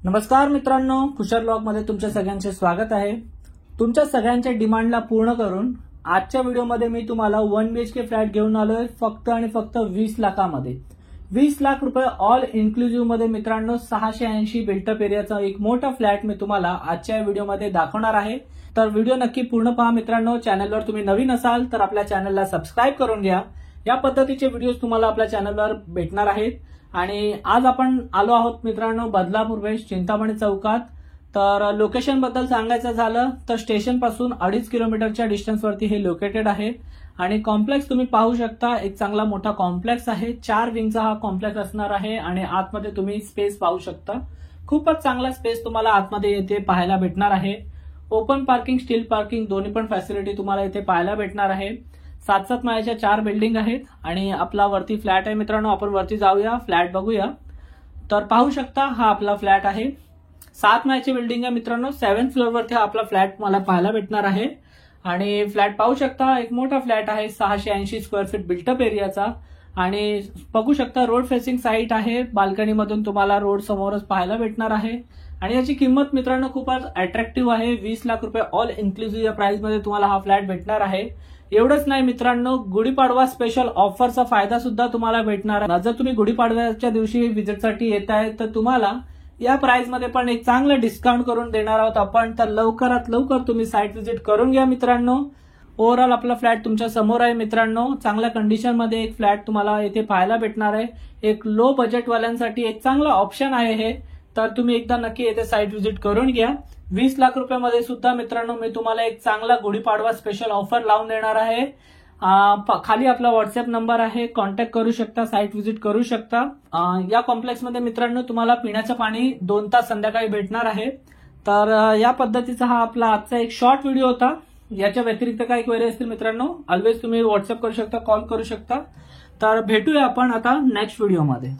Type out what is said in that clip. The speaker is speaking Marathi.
नमस्कार मित्रांनो, खुशाल ब्लॉग मध्ये तुमच्या सगळ्यांचे स्वागत आहे। तुमच्या सगळ्यांच्या डिमांडला पूर्ण करून आजच्या व्हिडिओमध्ये मी तुम्हाला 1 BHK फ्लॅट घेऊन आलोय फक्त आणि फक्त 20 लाखामध्ये। 20 लाख रुपये ऑल इन्क्लुझिव्ह मध्ये मित्रांनो 680 बिल्टअप एरियाचा एक मोठा फ्लॅट मी तुम्हाला आजच्या व्हिडिओमध्ये दाखवणार आहे। तर व्हिडिओ नक्की पूर्ण पहा मित्रांनो। चॅनलवर तुम्ही नवीन असाल तर आपल्या चॅनलला सबस्क्राइब करून घ्या। या पद्धतीचे व्हिडिओज तुम्हाला आपल्या चॅनलवर भेटणार आहेत। आणि आज आपण आलो आहोत मित्रांनो बदलापूर वेस्ट चिंतामणी चौकात। तर लोकेशन बद्दल सांगायचं झालं तर स्टेशन पासून 2.5 किलोमीटरच्या डिस्टन्स वरती हे लोकेटेड आहे। आणि कॉम्प्लेक्स तुम्ही पाहू शकता, एक चांगला मोठा कॉम्प्लेक्स आहे। 4 विंगचा हा कॉम्प्लेक्स असणार आहे आणि आतमध्ये तुम्ही स्पेस पाहू शकता। खूपच चांगला स्पेस तुम्हाला आतमध्ये येथे पाहायला भेटणार आहे। ओपन पार्किंग, स्टील पार्किंग दोन्ही पण फॅसिलिटी तुम्हाला इथे पाहायला भेटणार आहे। 7-7 माळ्याच्या 4 बिल्डिंग आहेत आणि आपला वरती फ्लॅट आहे मित्रांनो। आपण वरती जाऊया, फ्लॅट बघूया। तर पाहू शकता हा आपला फ्लॅट आहे। 7 माळ्याची बिल्डिंग आहे मित्रांनो। 7th फ्लोअर वरती हा आपला फ्लॅट मला पाहायला भेटणार आहे। आणि फ्लॅट पाहू शकता, एक मोठा फ्लॅट आहे 680 स्क्वेअर फीट बिल्टअप एरियाचा। आणि बघू शकता रोड फेसिंग साईट आहे। बाल्कनी मधून तुम्हाला रोड समोरच पाहायला भेटणार आहे। आणि याची किंमत मित्रांनो खूपच अट्रॅक्टिव्ह आहे। 20 लाख रुपये ऑल इन्क्लुझिव्ह या प्राइस मध्ये तुम्हाला हा फ्लॅट भेटणार आहे। एवढंच नाही मित्रांनो, गुढीपाडवा स्पेशल ऑफरचा फायदा सुद्धा तुम्हाला भेटणार आहे। जर तुम्ही गुढीपाडव्याच्या दिवशी व्हिजिटसाठी येत आहे तर तुम्हाला या प्राइस मध्ये पण एक चांगलं डिस्काउंट करून देणार आहोत आपण। तर लवकरात लवकर तुम्ही साईट व्हिजिट करून घ्या मित्रांनो। ओव्हरऑल आपला फ्लॅट तुमच्या समोर आहे मित्रांनो। चांगल्या कंडिशन मध्ये एक फ्लॅट तुम्हाला इथे पाहायला भेटणार आहे। एक लो बजेट वाल्यांसाठी एक चांगला ऑप्शन आहे हे। तर तुम्ही एकदा नक्की येथे साईट व्हिजिट करून घ्या। 20 लाख रुपयामध्ये सुद्धा मित्रांनो मी तुम्हाला एक चांगला गुढीपाडवा स्पेशल ऑफर लावून देणार आहे। खाली आपला व्हॉट्सअप नंबर आहे, कॉन्टॅक्ट करू शकता, साईट व्हिजिट करू शकता। या कॉम्प्लेक्समध्ये मित्रांनो तुम्हाला पिण्याचं पाणी 2 तास संध्याकाळी भेटणार आहे। तर या पद्धतीचा हा आपला आजचा एक शॉर्ट व्हिडिओ होता। याच्या व्यतिरिक्त काही क्वेरी असतील मित्रांनो ऑलवेज तुम्ही व्हॉट्सअप करू शकता, कॉल करू शकता। तर भेटूया आपण आता नेक्स्ट व्हिडिओमध्ये।